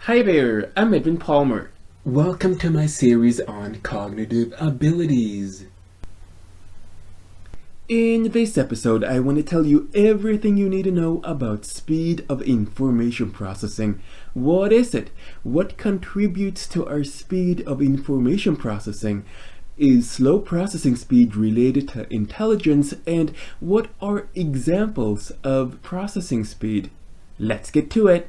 Hi there, I'm Edvin Palmer. Welcome to my series on cognitive abilities. In this episode, I want to tell you everything you need to know about speed of information processing. What is it? What contributes to our speed of information processing? Is slow processing speed related to intelligence? And what are examples of processing speed? Let's get to it.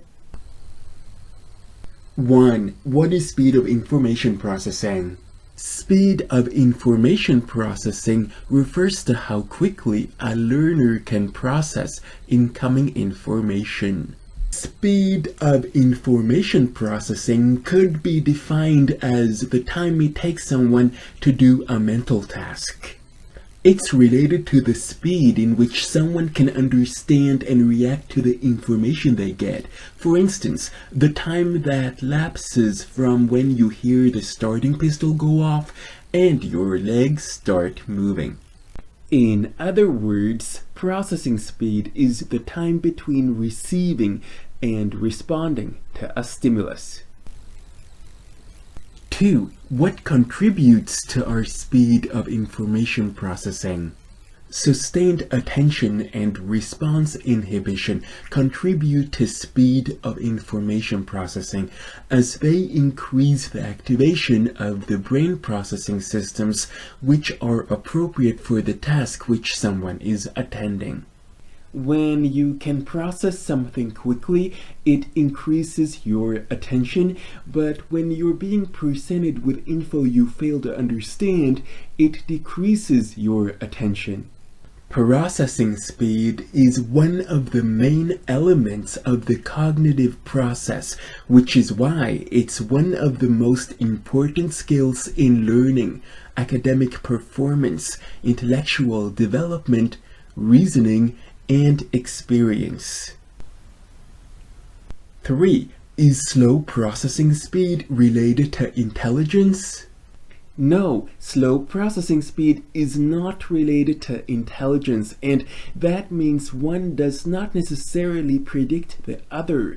1. What is speed of information processing? Speed of information processing refers to how quickly a learner can process incoming information. Speed of information processing could be defined as the time it takes someone to do a mental task. It's related to the speed in which someone can understand and react to the information they get. For instance, the time that lapses from when you hear the starting pistol go off and your legs start moving. In other words, processing speed is the time between receiving and responding to a stimulus. 2. What contributes to our speed of information processing? Sustained attention and response inhibition contribute to speed of information processing as they increase the activation of the brain processing systems which are appropriate for the task which someone is attending. When you can process something quickly, it increases your attention, but when you're being presented with info you fail to understand, it decreases your attention. Processing speed is one of the main elements of the cognitive process, which is why it's one of the most important skills in learning, academic performance, intellectual development, reasoning, and experience. 3. Is slow processing speed related to intelligence? No, slow processing speed is not related to intelligence, and that means one does not necessarily predict the other.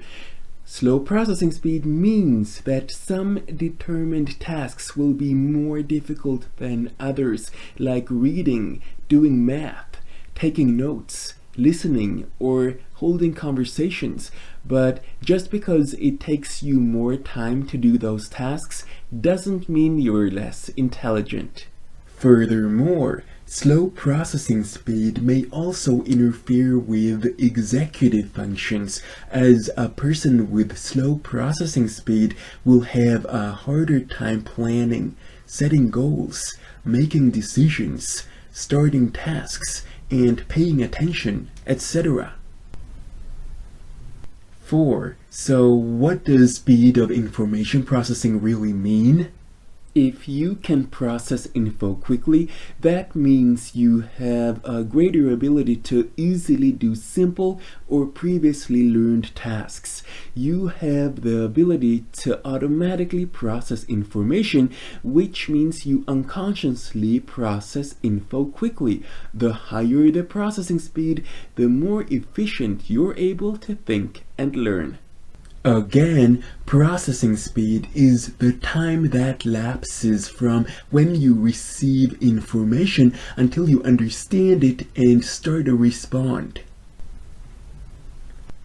Slow processing speed means that some determined tasks will be more difficult than others, like reading, doing math, taking notes, listening, or holding conversations. But just because it takes you more time to do those tasks doesn't mean you're less intelligent. Furthermore, slow processing speed may also interfere with executive functions, as a person with slow processing speed will have a harder time planning, setting goals, making decisions, starting tasks, and paying attention, etc. 4. So what does speed of information processing really mean? If you can process info quickly, that means you have a greater ability to easily do simple or previously learned tasks. You have the ability to automatically process information, which means you unconsciously process info quickly. The higher the processing speed, the more efficient you're able to think and learn. Again, processing speed is the time that lapses from when you receive information until you understand it and start to respond.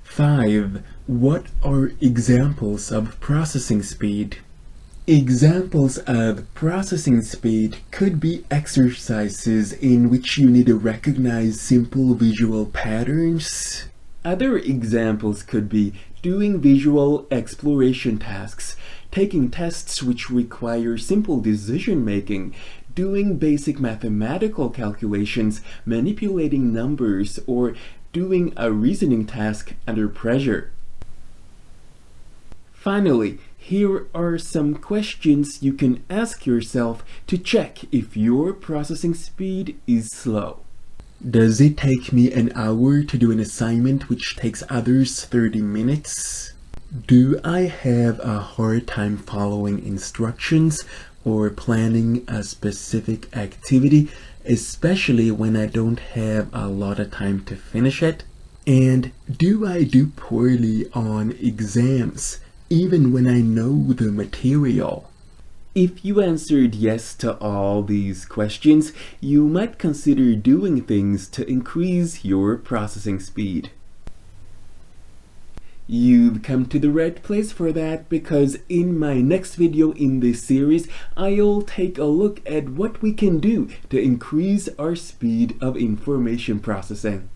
5. What are examples of processing speed? Examples of processing speed could be exercises in which you need to recognize simple visual patterns. Other examples could be doing visual exploration tasks, taking tests which require simple decision making, doing basic mathematical calculations, manipulating numbers, or doing a reasoning task under pressure. Finally, here are some questions you can ask yourself to check if your processing speed is slow. Does it take me an hour to do an assignment which takes others 30 minutes? Do I have a hard time following instructions or planning a specific activity, especially when I don't have a lot of time to finish it? And do I do poorly on exams, even when I know the material. If you answered yes to all these questions, you might consider doing things to increase your processing speed. You've come to the right place for that, because in my next video in this series, I'll take a look at what we can do to increase our speed of information processing.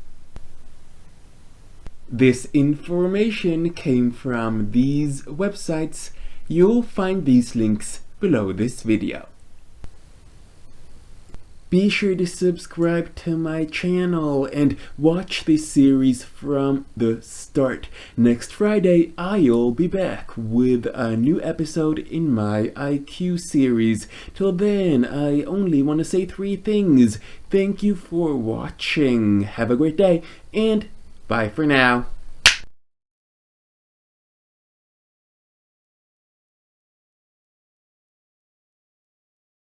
This information came from these websites. You'll find these links below this video. Be sure to subscribe to my channel and watch this series from the start. Next Friday, I'll be back with a new episode in my IQ series. Till then, I only want to say 3 things. Thank you for watching. Have a great day, and bye for now.